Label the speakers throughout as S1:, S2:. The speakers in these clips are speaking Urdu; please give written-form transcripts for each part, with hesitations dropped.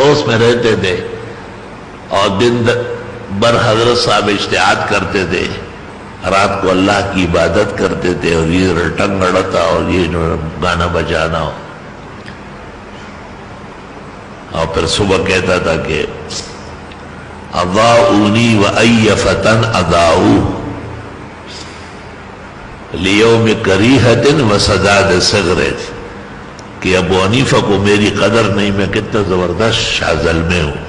S1: پڑوس میں رہتے تھے اور دن بر حضرت صاحب اجتہاد کرتے تھے، رات کو اللہ کی عبادت کرتے تھے، اور یہ رٹنگ لڑتا اور یہ گانا بجانا ہو، اور پھر صبح کہتا تھا کہ اضاؤنی وای فتن اضاؤ لیوم کریہۃ وسداد صغر، کہ ابو حنیفہ کو میری قدر نہیں، میں کتنا زبردست شاہ زلمے ہوں۔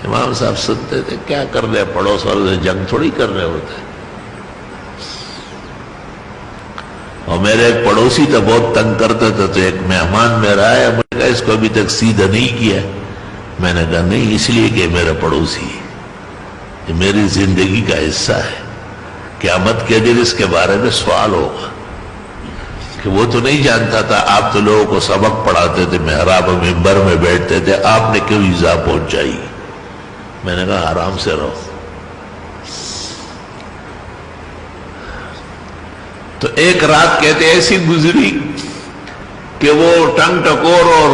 S1: امام صاحب سنتے تھے، کیا کر رہے پڑوس والوں سے جنگ تھوڑی کر رہے ہوتے۔ اور میرے ایک پڑوسی تھا، بہت تنگ کرتا تھا، تو ایک مہمان میرا آیا، میں نے کہا اس کو ابھی تک سیدھا نہیں کیا۔ میں نے کہا نہیں، اس لیے کہ میرا پڑوسی یہ میری زندگی کا حصہ ہے، قیامت کے دن اس کے بارے میں سوال ہوگا کہ وہ تو نہیں جانتا تھا، آپ تو لوگوں کو سبق پڑھاتے تھے، محراب و منبر میں بیٹھتے تھے، آپ نے کیوں ایذا پہنچائی؟ میں نے کہا آرام سے رہو۔ تو ایک رات کہتے ایسی گزری کہ وہ ٹنگ ٹکور اور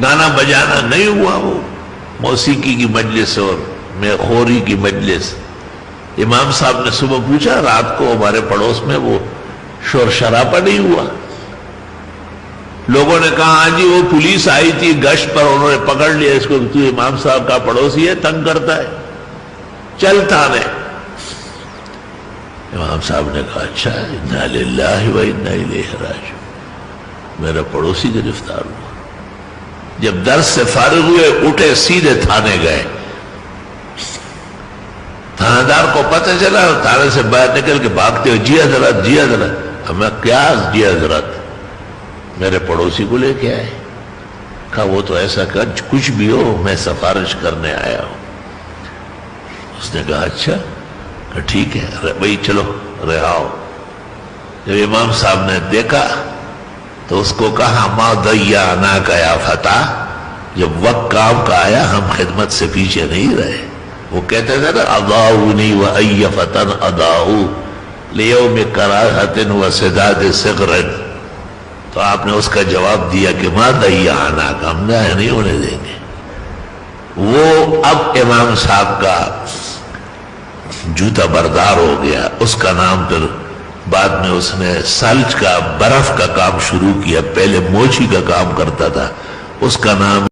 S1: گانا بجانا نہیں ہوا، وہ موسیقی کی مجلس اور خوری کی مجلس۔ امام صاحب نے صبح پوچھا، رات کو ہمارے پڑوس میں وہ شور شرابہ نہیں ہوا؟ لوگوں نے کہا ہاں جی، وہ پولیس آئی تھی گشت پر، انہوں نے پکڑ لیا اس کو، تو امام صاحب کا پڑوسی ہے، تنگ کرتا ہے، چل تھانے۔ امام صاحب نے کہا اچھا، انا للہ و انا الیہ راجعون، میرا پڑوسی گرفتار ہوا۔ جب درس سے فارغ ہوئے، اٹھے سیدھے تھانے گئے۔ تھانہ دار کو پتہ چلا، تھانے سے باہر نکل کے بھاگتے ہوئے، جی حضرت جی حضرت۔ ہمیں کیا جی حضرت؟ میرے پڑوسی کو لے کے آئے۔ کہا وہ تو ایسا کہ کچھ بھی ہو میں سفارش کرنے آیا ہوں۔ اس نے کہا اچھا، کہ ٹھیک ہے بھائی چلو رہاؤ۔ جب امام صاحب نے دیکھا تو اس کو کہا ما ضیعناک یا فتیٰ، جب وقت کام کا آیا ہم خدمت سے پیچھے نہیں رہے۔ وہ کہتے تھے نا اضاؤنی وای فتن اضاؤ لیوم کراہۃ وسداد صغر، تو آپ نے اس کا جواب دیا کہ ما ضیعناک، ہم ضائع نہیں ہونے دیں گے۔ وہ اب امام صاحب کا جوتا بردار ہو گیا۔ اس کا نام پھر بعد میں اس نے سلج کا، برف کا کام شروع کیا، پہلے موچی کا کام کرتا تھا، اس کا نام